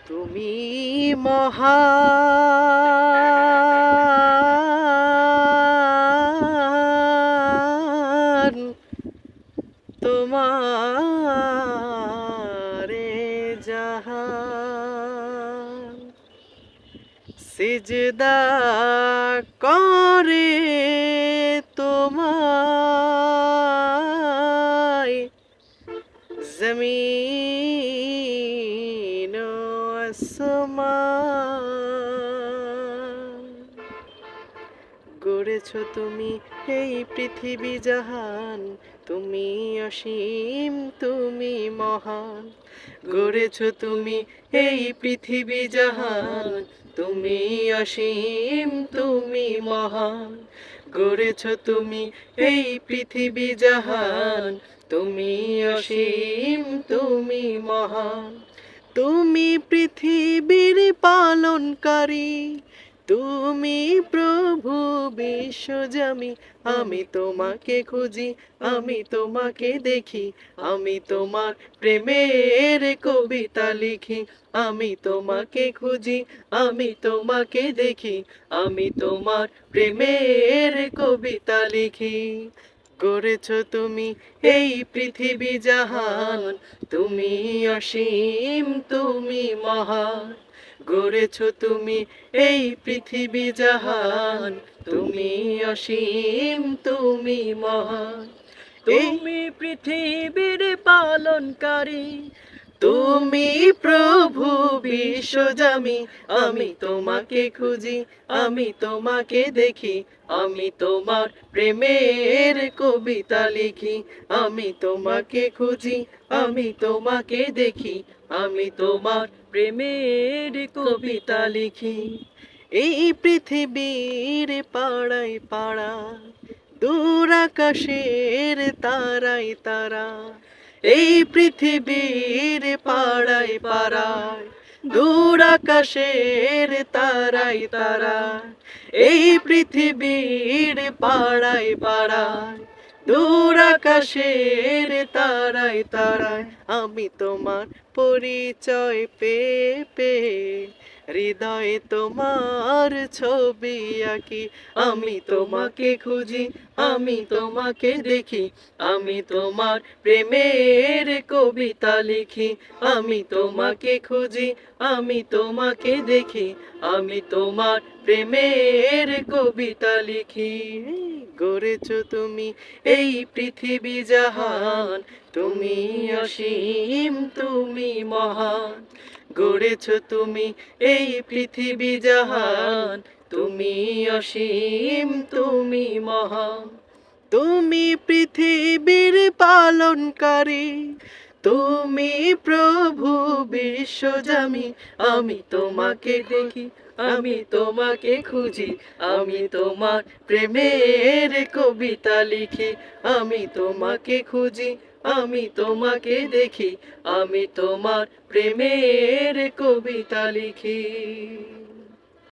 তুমি মহান, তোমারে জাহান, সিজদা করে তোমায় জমিন ও আসমান। গড়েছ তুমি এই পৃথিবী জাহান, তুমি অসীম, তুমি মহান। গড়েছ তুমি এই পৃথিবী জাহান, তুমি অসীম, তুমি মহান। গড়েছ তুমি এই পৃথিবী জাহান, তুমি অসীম, তুমি মহান। তুমি পৃথিবীর পালনকারী, তুমি প্রভু বিশ্বজামি। আমি তোমাকে খুঁজি, আমি তোমাকে দেখি, আমি তোমার প্রেমের কবিতা লিখি। আমি তোমাকে খুঁজি, আমি তোমাকে দেখি, আমি তোমার প্রেমের কবিতা লিখি। গড়েছ তুমি এই পৃথিবী জাহান, তুমি অসীম, তুমি মহান। গড়েছ তুমি এই পৃথিবী জাহান, তুমি অসীম, তুমি মহান। তুমি পৃথিবীর পালনকারী, তুমি প্রভু বিশ্বজামি। আমি তোমাকে খুঁজি, আমি তোমাকে দেখি, আমি তোমার প্রেমের কবিতা লিখি। আমি তোমাকে খুঁজি, আমি তোমাকে দেখি, আমি তোমার প্রেমের কবিতা লিখি। এই পৃথিবীর পাড়ায় পাড়া, দূর আকাশের তারায় তারা। এই পৃথিবীর পাড়ায় পাড়ায়, দূর আকাশের তারায় তারা। এই পৃথিবীর পাড়ায় পাড়ায়, দূর আকাশের তারায় তারায়। আমি তোমার পরিচয় পেয়ে পেয়ে হৃদয়ে তোমার ছবি আঁকি। আমি তোমাকে খুঁজি, আমি তোমাকে দেখি, আমি তোমার প্রেমের কবিতা লিখি। আমি তোমাকে খুঁজি, আমি তোমাকে দেখি, আমি তোমার প্রেমের কবিতা লিখি। গড়েছ তুমি এই পৃথিবী জাহান, তুমি অসীম, তুমি মহান। গড়েছ তুমি এই পৃথিবী জাহান, তুমি অসীম, তুমি মহান। তুমি পৃথিবীর পালনকারী, তুমি প্রভু বিশ্বজামি। আমি তোমাকে দেখি, আমি তোমাকে খুঁজি, আমি তোমার প্রেমের কবিতা লিখি। আমি তোমাকে খুঁজি, আমি তোমাকে দেখি, আমি তোমার প্রেমের কবিতা লিখি।